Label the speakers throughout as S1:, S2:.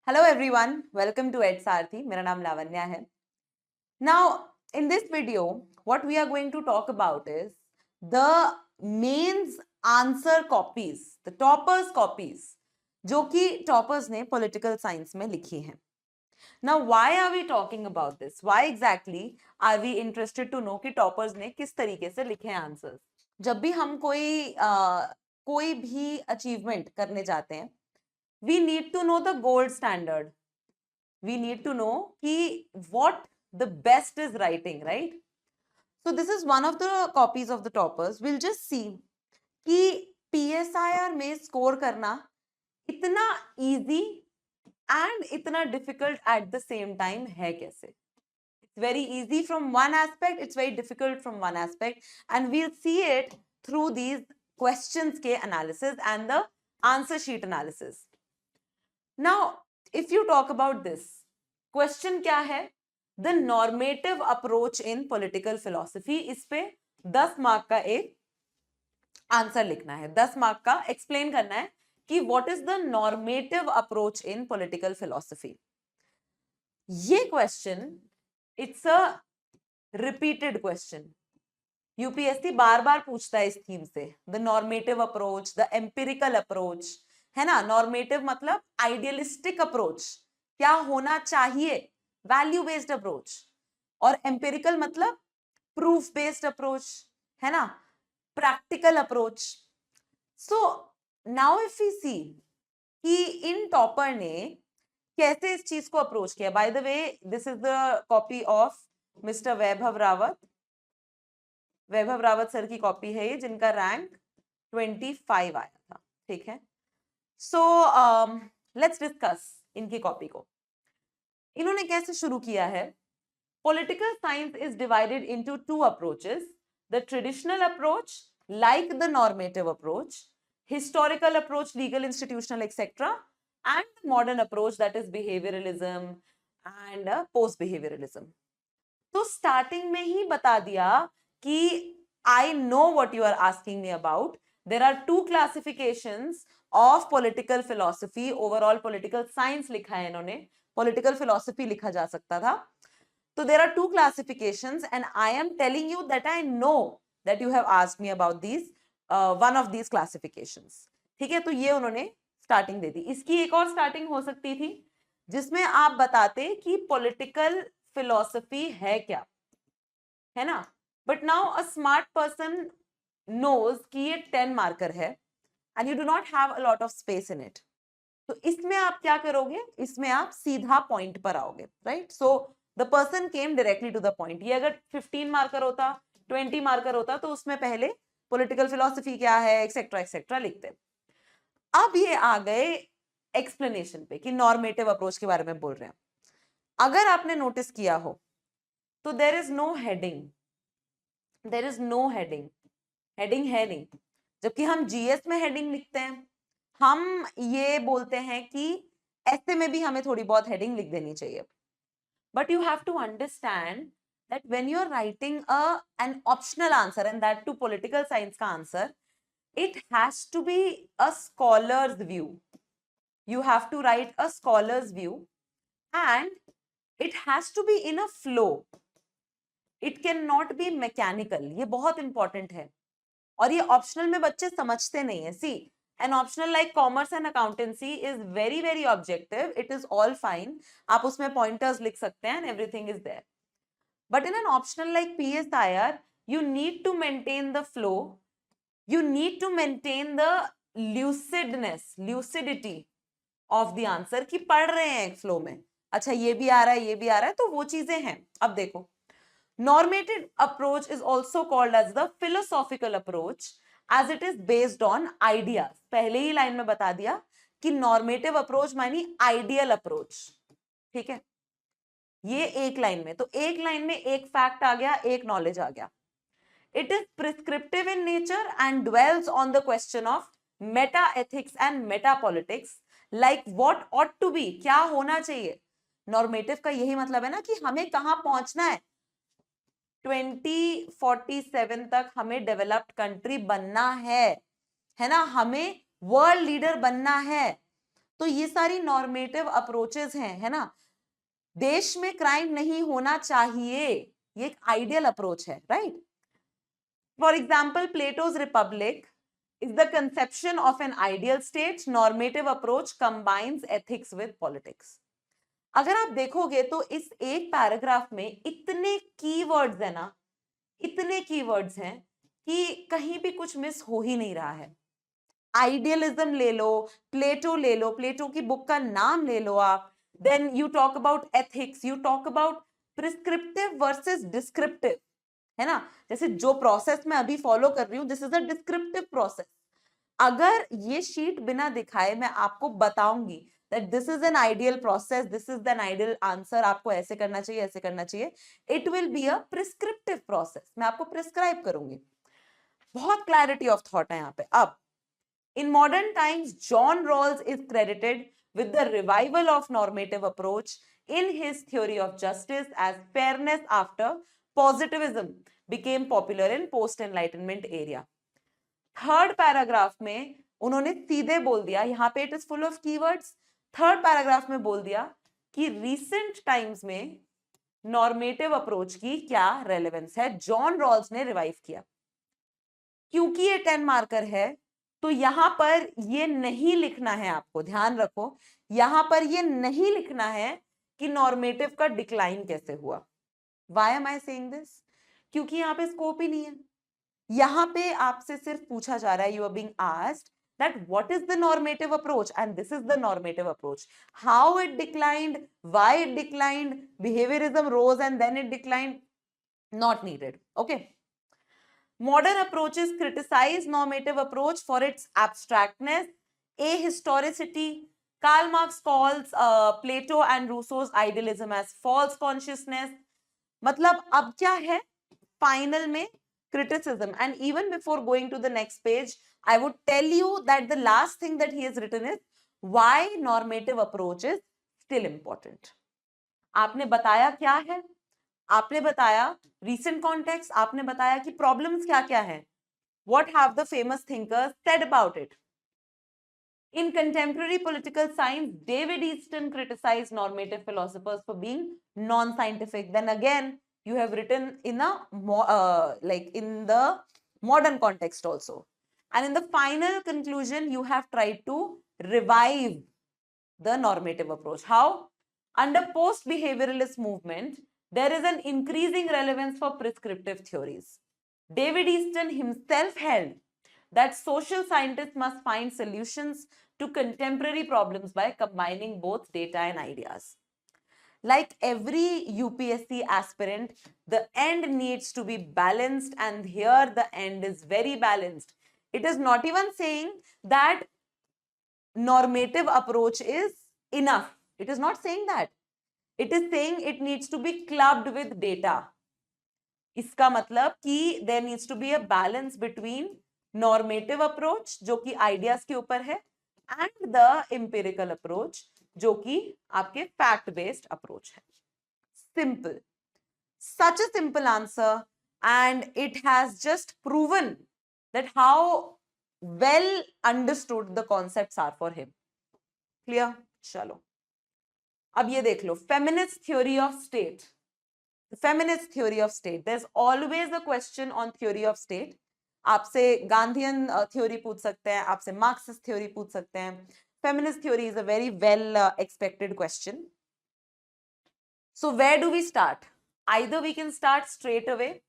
S1: Hello everyone, welcome to Ed Sarthi. मेरा नाम लावण्या है. Now, in this video, what we are going to talk about is the mains answer copies, the toppers copies, जो कि toppers ने political science में लिखी हैं. Now, why are we talking about this? Why exactly are we interested to know कि toppers ने किस तरीके से लिखे हैं answers? जब भी हम कोई भी achievement करने जाते हैं, we need to know the gold standard. We need to know what the best is writing, right? So this is one of the copies of the toppers. We'll just see कि PSIR में score करना इतना easy and इतना difficult at the same time है कैसे? It's very easy from one aspect, it's very difficult from one aspect, and we'll see it through these questions के analysis and the answer sheet analysis. Now, if you talk about this, question क्या है? The normative approach in political philosophy. इस पे 10 mark का एक answer लिखना है, 10 mark का एक्सप्लेन करना है कि what is the normative approach in political philosophy. ये question it's a repeated question. UPSC बार बार पूछता है इस थीम से, the normative approach, the empirical approach, है ना? नॉर्मेटिव मतलब आइडियलिस्टिक अप्रोच, क्या होना चाहिए, वैल्यू बेस्ड अप्रोच, और एम्पिरिकल मतलब प्रूफ बेस्ड अप्रोच, है ना, practical approach. So now if we see कि इन टॉपर ने कैसे इस चीज को अप्रोच किया. By the way, this is the copy of mister Vaibhav Rawat. Vaibhav Rawat sir की कॉपी है ये, जिनका रैंक 25 आया था. ठीक है. सो लेट्स डिस्कस इनकी कॉपी को. इन्होंने कैसे शुरू किया है? Political science is divided into two approaches, the traditional approach like the normative approach, historical approach, legal, institutional etcetera, and modern approach that is behaviourism and post behaviourism. तो starting में ही बता दिया कि I know what you are asking me about. There are two classifications of political philosophy. Overall political science लिखा है इन्होंने, political philosophy लिखा जा सकता था. तो there are two classifications and I am telling you that I know that you have asked me about these one of these classifications. ठीक है. तो ये उन्होंने स्टार्टिंग दे दी. इसकी एक और स्टार्टिंग हो सकती थी जिसमें आप बताते कि पॉलिटिकल फिलॉसफी है क्या, है ना. But now a smart person knows कि ये 10 मार्कर है and you do not have a lot of space in it. तो इसमें आप क्या करोगे? इसमें आप सीधा पॉइंट पर आओगे, right. So the person came directly to the point. ये अगर 15 मार्कर होता, 20 मार्कर होता, तो उसमें पहले पॉलिटिकल फिलॉसफी क्या है, एक्सेट्रा एक्सेट्रा लिखते. अब ये आ गए एक्सप्लेनेशन पे कि नॉर्मेटिव अप्रोच के बारे में बोल रहे हैं. अगर आपने नोटिस किया हो तो there is no heading. There is no heading. Heading है नहीं. जबकि हम जीएस में हेडिंग लिखते हैं. हम ये बोलते हैं कि ऐसे में भी हमें थोड़ी बहुत हेडिंग लिख देनी चाहिए. But you have to understand that when you are writing an optional answer, and that to political science का answer, it has to be a scholar's view. You have to write a scholar's view and it has to be in a flow. It cannot be mechanical. ये बहुत important है. और ये optional में बच्चे समझते नहीं है. See, an optional like commerce and accountancy is very very objective. It is all fine. आप उसमें pointers लिख सकते हैं and everything is there. But in an optional like PSIR, you need to maintain the flow. You need to maintain the lucidity of the answer कि पढ़ रहे हैं एक फ्लो में. अच्छा, ये भी आ रहा है, ये भी आ रहा है, तो वो चीजें हैं. अब देखो, normative approach is also called as the philosophical approach as it is based on ideas. पहले ही लाइन में बता दिया कि normative approach मानी ideal approach. ठीक है. ये एक लाइन में. तो एक लाइन में एक फैक्ट आ गया, एक नॉलेज आ गया. It is prescriptive in nature and dwells on the question of meta ethics and meta politics, like what ought to be, क्या होना चाहिए. नॉर्मेटिव का यही मतलब है ना कि हमें कहां पहुंचना है. 2047 तक हमें डेवलप्ड कंट्री बनना है ना. हमें वर्ल्ड लीडर बनना है. तो ये सारी नॉर्मेटिव अप्रोचेस हैं, है ना. देश में क्राइम नहीं होना चाहिए, ये एक आइडियल अप्रोच है, right. For example Plato's Republic is the conception of an ideal state. Normative approach combines ethics with politics. अगर आप देखोगे तो इस एक पैराग्राफ में इतने कीवर्ड्स है ना, इतने कीवर्ड्स हैं कि कहीं भी कुछ मिस हो ही नहीं रहा है. आइडियलिज्म ले लो, प्लेटो ले लो, प्लेटो की बुक का नाम ले लो आप, then you talk about ethics, you talk about prescriptive versus descriptive, है ना. जैसे जो प्रोसेस मैं अभी फॉलो कर रही हूँ, this is a descriptive process. अगर ये शीट बिना दिखाए मैं आपको बताऊंगी that this is an ideal process, this is an ideal answer, आपको ऐसे करना चाहिए, ऐसे करना चाहिए, it will be a prescriptive process. मैं आपको प्रिस्क्राइब करूंगी. बहुत क्लैरिटी ऑफ थॉट है यहाँ पे. अब in modern times, John Rawls is credited with the revival of normative approach in his theory of justice as fairness after positivism became popular in post-enlightenment area. Third paragraph में उन्होंने सीधे बोल दिया, यहाँ पे it is full of keywords. Third paragraph में बोल दिया कि रीसेंट टाइम्स में नॉर्मेटिव अप्रोच की क्या रेलेवेंस है. जॉन रॉल्स ने रिवाइव किया. क्योंकि ये 10 मार्कर है तो यहां पर ये नहीं लिखना है, आपको ध्यान रखो, यहां पर ये नहीं लिखना है कि नॉर्मेटिव का डिक्लाइन कैसे हुआ. Why am I saying this? क्योंकि यहां पे स्कोप ही नहीं है. यहां पे आपसे सिर्फ पूछा जा रहा है, you are being asked that what is the normative approach, and this is the normative approach. How it declined, why it declined, behaviorism rose and then it declined, not needed. Okay. Modern approaches criticize normative approach for its abstractness, ahistoricity. Karl Marx calls Plato and Rousseau's idealism as false consciousness. मतलब अब क्या है final में criticism. And even before going to the next page, I would tell you that the last thing that he has written is why normative approach is still important. आपने बताया क्या है, आपने बताया recent context, आपने बताया कि problems क्या क्या है. What have the famous thinkers said about it? In contemporary political science, David Easton criticized normative philosophers for being non-scientific. Then again, you have written in a like in the modern context also. And in the final conclusion, you have tried to revive the normative approach. How? Under post-behavioralist movement, there is an increasing relevance for prescriptive theories. David Easton himself held that social scientists must find solutions to contemporary problems by combining both data and ideas. Like every UPSC aspirant, the end needs to be balanced, and here the end is very balanced. It is not even saying that normative approach is enough. It is not saying that. It is saying it needs to be clubbed with data. इसका मतलब कि there needs to be a balance between normative approach जो कि ideas के ऊपर है and the empirical approach जो कि आपके fact based approach है. Simple. Such a simple answer, and it has just proven that how well understood the concepts are for him. Clear? चलो अब ये देख लो, feminist theory of state. The feminist theory of state. There's always a question on theory of state. आपसे Gandhian theory पूछ सकते हैं, आपसे Marxist theory पूछ सकते हैं. Feminist theory is a very well expected question. So where do we start? Either we can start straight away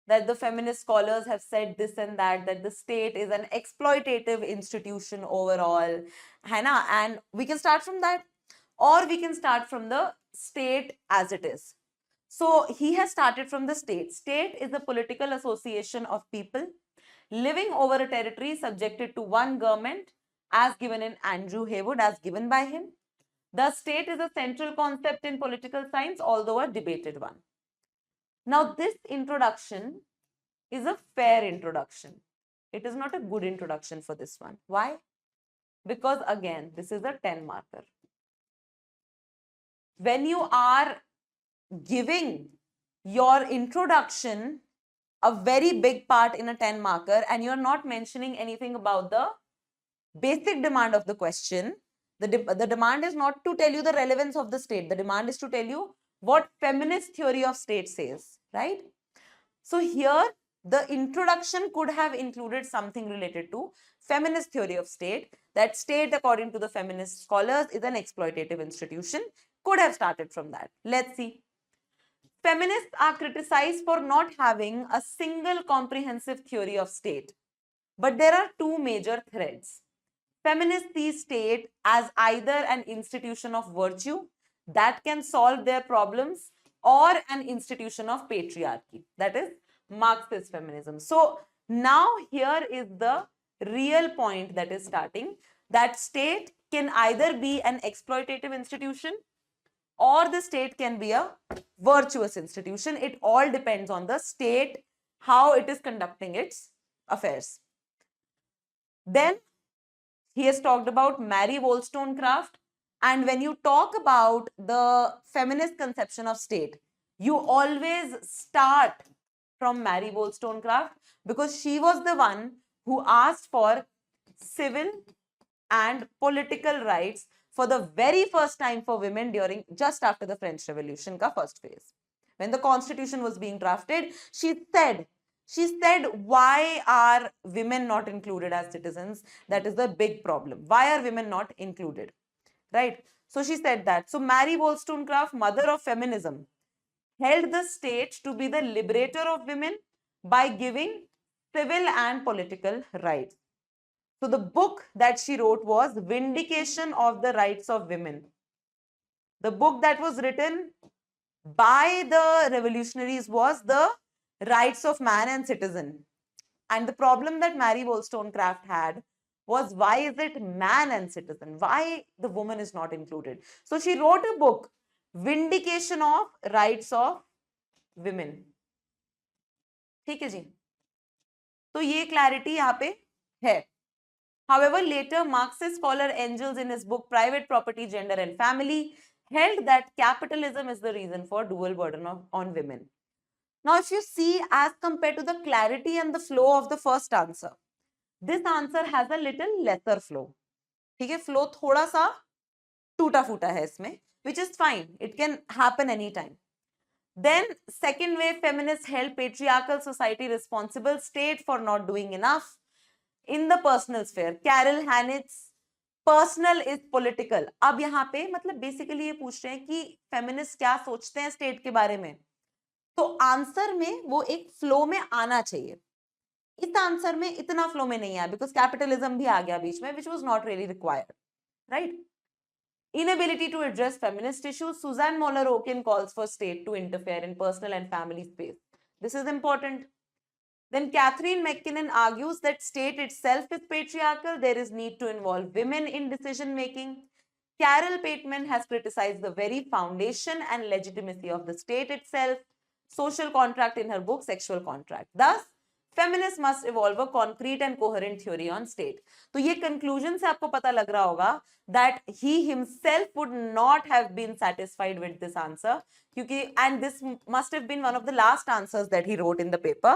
S1: that the feminist scholars have said this and that the state is an exploitative institution overall, है ना? And we can start from that, or we can start from the state as it is. So he has started from the state. State is a political association of people living over a territory subjected to one government as given in Andrew Haywood, as given by him. The state is a central concept in political science, although a debated one. Now this introduction is a fair introduction. It is not a good introduction for this one. Why? Because again, this is a 10 marker. When you are giving your introduction a very big part in a 10 marker and you're not mentioning anything about the basic demand of the question, The demand is not to tell you the relevance of the state. The demand is to tell you what feminist theory of state says, right? So here the introduction could have included something related to feminist theory of state, that state according to the feminist scholars is an exploitative institution. Could have started from that. Let's see. Feminists are criticized for not having a single comprehensive theory of state. But there are two major threads. Feminists see state as either an institution of virtue that can solve their problems or an institution of patriarchy. That is Marxist feminism. So now here is the real point that is starting, that state can either be an exploitative institution or the state can be a virtuous institution. It all depends on the state, how it is conducting its affairs. Then he has talked about Mary Wollstonecraft. And when you talk about the feminist conception of state, you always start from Mary Wollstonecraft because she was the one who asked for civil and political rights for the very first time for women during just after the French Revolution ka first phase. When the constitution was being drafted, she said, why are women not included as citizens? That is the big problem. Why are women not included? Right? So she said that. So Mary Wollstonecraft, mother of feminism, held the state to be the liberator of women by giving civil and political rights. So the book that she wrote was Vindication of the Rights of Women. The book that was written by the revolutionaries was The Rights of Man and Citizen. And the problem that Mary Wollstonecraft had was, why is it man and citizen? Why the woman is not included? So she wrote a book, Vindication of Rights of Women. ठीक है जी, तो ये clarity यहाँ पे है. However, later Marxist scholar Engels in his book Private Property, Gender and Family held that capitalism is the reason for dual burden on women. Now, if you see as compared to the clarity and the flow of the first answer, this answer has a little lesser flow. ठीक है, flow थोड़ा सा टूटा फूटा है इसमें, which is fine. It can happen anytime. Then, second wave feminists held patriarchal society responsible state for not doing enough in the personal sphere. Carol Hanitz, personal is political. अब यहाँ पे मतलब बेसिकली ये पूछ रहे हैं कि फेमिनिस्ट क्या सोचते हैं स्टेट के बारे में. तो आंसर में वो एक फ्लो में आना चाहिए. इस आंसर में इतना फ्लो में नहीं आया बिकॉज कैपिटलिज्म भी आ गया बीच में, which was not really required. Right. Inability to address feminist issues. Suzanne Moller-Oken calls for state to interfere in personal and family space. This is important. Then Catherine McKinnon argues that state itself is patriarchal. There is need to involve women in decision making. Carol Pateman has criticized the very foundation and legitimacy of the state itself. Social contract in her book Sexual Contract. Thus, feminists must evolve a concrete and coherent theory on state. तो ये conclusion से आपको पता लग रहा होगा that he himself would not have been satisfied with this answer, क्योंकि and this must have been one of the last answers that he wrote in the paper.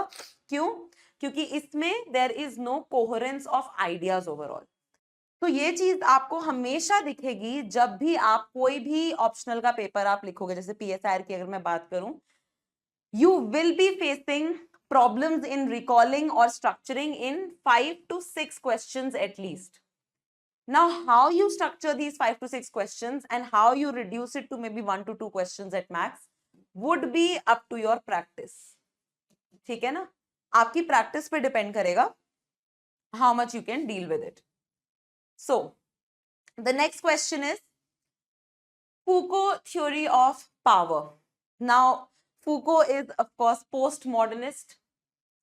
S1: क्यों? क्योंकि इसमें there is no coherence of ideas overall. तो ये चीज आपको हमेशा दिखेगी जब भी आप कोई भी ऑप्शनल का पेपर आप लिखोगे. जैसे पीएसआर की अगर मैं बात करूं, you will be facing problems in recalling or structuring in 5 to 6 questions at least. Now, how you structure these 5 to 6 questions and how you reduce it to maybe 1 to 2 questions at max would be up to your practice. ठीक है ना? आपकी practice पे depend करेगा how much you can deal with it. So, the next question is Foucault theory of power. Now, Foucault is of course postmodernist,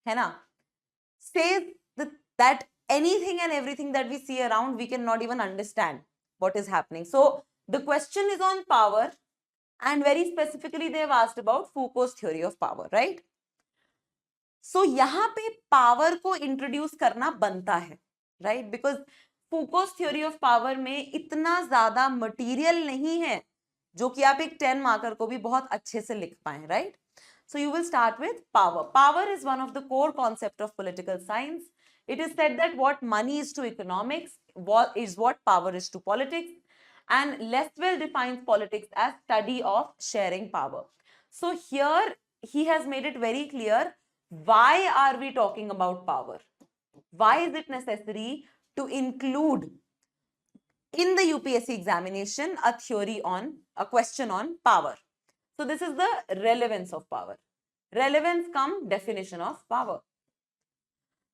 S1: है ना? Says that anything and everything that we see around, we cannot even understand what is happening. So the question is on power, and very specifically they have asked about Foucault's theory of power, right? So यहाँ पे power को introduce करना बनता है, right? Because Foucault's theory of power में इतना ज़्यादा material नहीं है जो कि आप एक 10 मार्कर को भी बहुत अच्छे से लिख पाएं, right? So you will start with power. Power is one of the core concepts of political science. It is said that what money is to economics is what power is to politics. and Lesswell defines politics as study of sharing power. So here he has made it very clear, why are we talking about power? Why is it necessary to include in the UPSC examination a question on power? So this is the relevance of power. Relevance come definition of power.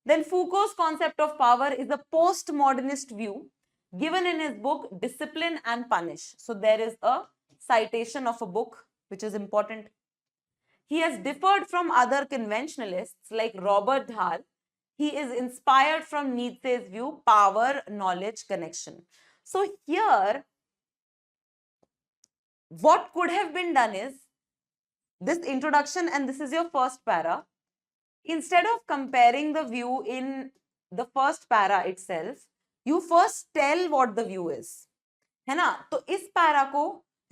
S1: Then Foucault's concept of power is a postmodernist view given in his book Discipline and Punish. So there is a citation of a book which is important. He has differed from other conventionalists like Robert Dahl. He is inspired from Nietzsche's view, power, knowledge, connection. So here, what could have been done is this introduction, and this is your first para. Instead of comparing the view in the first para itself, you first tell what the view is, है ना? तो इस para को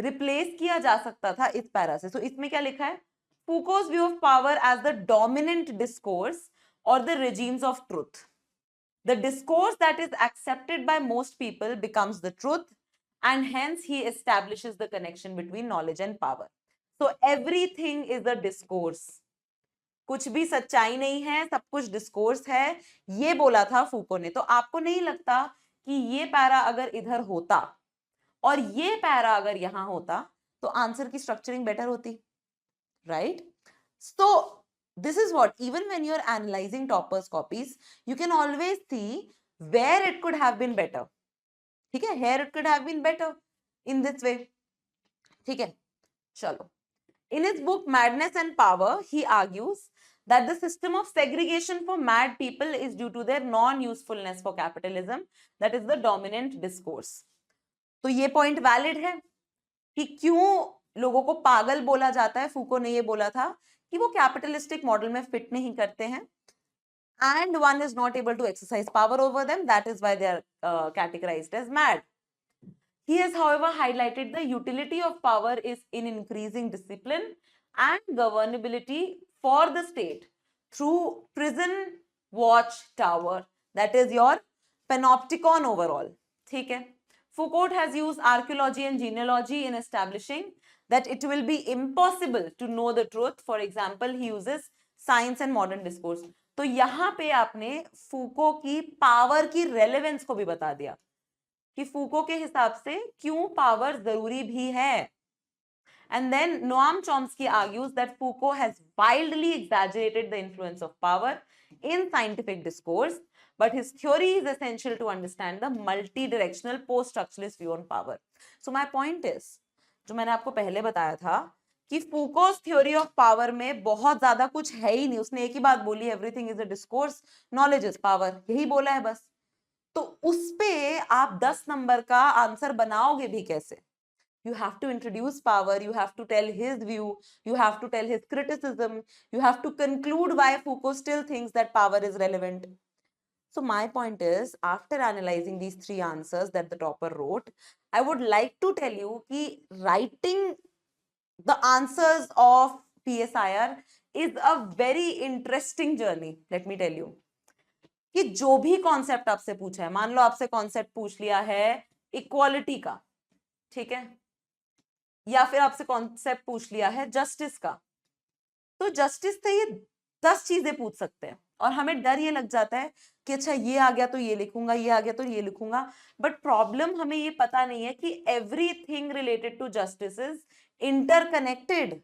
S1: replace किया जा सकता था इस पैरा से. So इसमें क्या लिखा है? Foucault's view of power as the dominant discourse or the regimes of truth. The discourse that is accepted by most people becomes the truth, and hence he establishes the connection between knowledge and power. So everything is a discourse. कुछ भी सच्चाई नहीं है, सब कुछ discourse है, ये बोला था फूको ने. तो आपको नहीं लगता कि ये पैरा अगर इधर होता और ये पैरा अगर यहां होता तो आंसर की स्ट्रक्चरिंग बेटर होती, right? So this is what, even when you're analyzing toppers copies, you can always see where it could have been better. ठीक है, here it could have been better in this way. ठीक है, चलो. In his book Madness and Power, he argues that the system of segregation for mad people is due to their non-usefulness for capitalism, that is the dominant discourse. तो ये point valid है कि क्यों लोगों को पागल बोला जाता है. फूको ने ये बोला था कि वो कैपिटलिस्टिक मॉडल में फिट नहीं करते हैं, and one is not able to exercise power over them. That is why they are categorized as mad. He has, however, highlighted the utility of power is in increasing discipline and governability for the state through prison watch tower, that is your panopticon overall. ठीक है. Foucault has used archaeology and genealogy in establishing that it will be impossible to know the truth. For example, he uses science and modern discourse. तो यहाँ पे आपने फूको की power की relevance को भी बता दिया कि फूको के हिसाब से क्यों पावर जरूरी भी है. And then Noam Chomsky argues that Foucault has wildly exaggerated the influence of power in scientific discourse, but his theory is essential to understand the multi-directional post-structuralist view on power. So my point is, जो मैंने आपको पहले बताया था कि Foucault's theory of power में बहुत ज्यादा कुछ है ही नहीं. उसने एक ही बात बोली, everything is a discourse, knowledge is power, यही बोला है बस. तो उस पे आप 10 नंबर का आंसर बनाओगे भी कैसे? You have to introduce power, you have to tell his view, you have to tell his criticism, you have to conclude why Foucault still thinks that power is relevant. So my point is, after analyzing these 3 answers that the topper wrote, I would like to tell you कि writing the answers of PSIR is a very interesting journey. Let me tell you कि जो भी concept आपसे पूछा है, मान लो आपसे concept पूछ लिया है इक्वालिटी का, ठीक है, या फिर आपसे कॉन्सेप्ट पूछ लिया है जस्टिस का, तो जस्टिस से ये 10 चीजें पूछ सकते हैं और हमें डर ये लग जाता है कि अच्छा ये आ गया तो ये लिखूंगा, ये आ गया तो ये लिखूंगा. बट प्रॉब्लम हमें ये पता नहीं है कि everything related to justice is interconnected.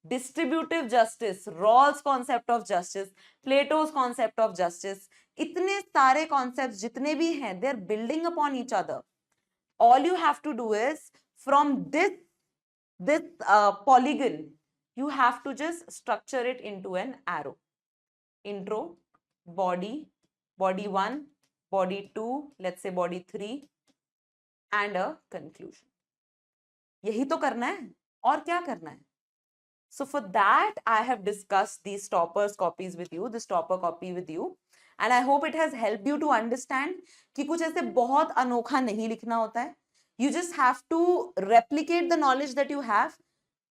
S1: Distributive justice, Rawls concept of justice, Plato's concept of justice, इतने सारे कॉन्सेप्ट जितने भी हैं, they are building upon each other. All you have to do is from this polygon, you have to just structure it into an arrow. Intro, body, body 1, body 2, let's say body 3, and a conclusion. यही तो करना है, और क्या करना है? So for that, I have discussed these toppers copies with you, this topper copy with you, and I hope it has helped you to understand कि कुछ ऐसे बहुत अनोखा नहीं लिखना होता है. You just have to replicate the knowledge that you have.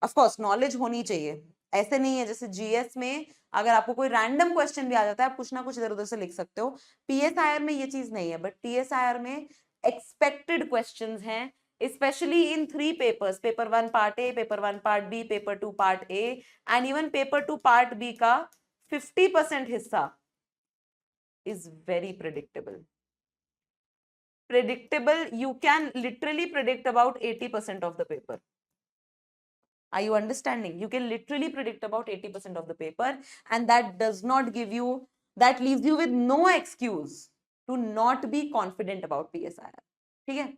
S1: Of course, knowledge होनी चाहिए. ऐसे नहीं है जैसे GS में अगर आपको कोई रैंडम क्वेश्चन भी आ जाता है, आप कुछ ना कुछ इधर उधर से लिख सकते हो. PSIR में ये चीज नहीं है, बट PSIR में एक्सपेक्टेड क्वेश्चंस हैं, especially in 3 papers, paper 1 part A, paper 1 part B, paper 2 part A, and even paper 2 part B का 50% हिस्सा is very predictable. Predictable, you can literally predict about 80% of the paper. Are you understanding? You can literally predict about 80% of the paper, and that does not give you, that leaves you with no excuse to not be confident about PSIR. Okay?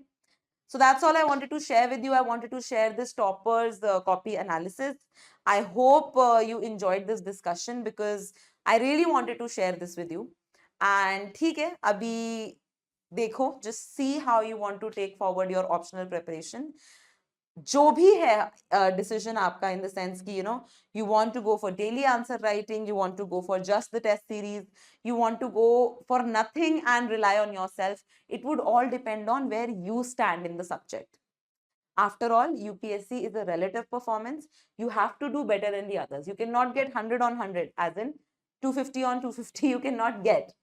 S1: So that's all I wanted to share with you. I wanted to share this toppers copy analysis. I hope you enjoyed this discussion because I really wanted to share this with you. And ठीक है, अभी देखो, just see how you want to take forward your optional preparation. जो भी है decision आपका, in the sense कि you want to go for daily answer writing, you want to go for just the test series, you want to go for nothing and rely on yourself, it would all depend on where you stand in the subject. After all, UPSC is a relative performance. You have to do better than the others. You cannot get 100 on 100, as in 250 on 250 you cannot get.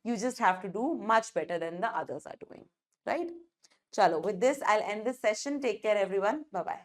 S1: You just have to do much better than the others are doing, right? Chalo, with this, I'll end this session. Take care, everyone. Bye-bye.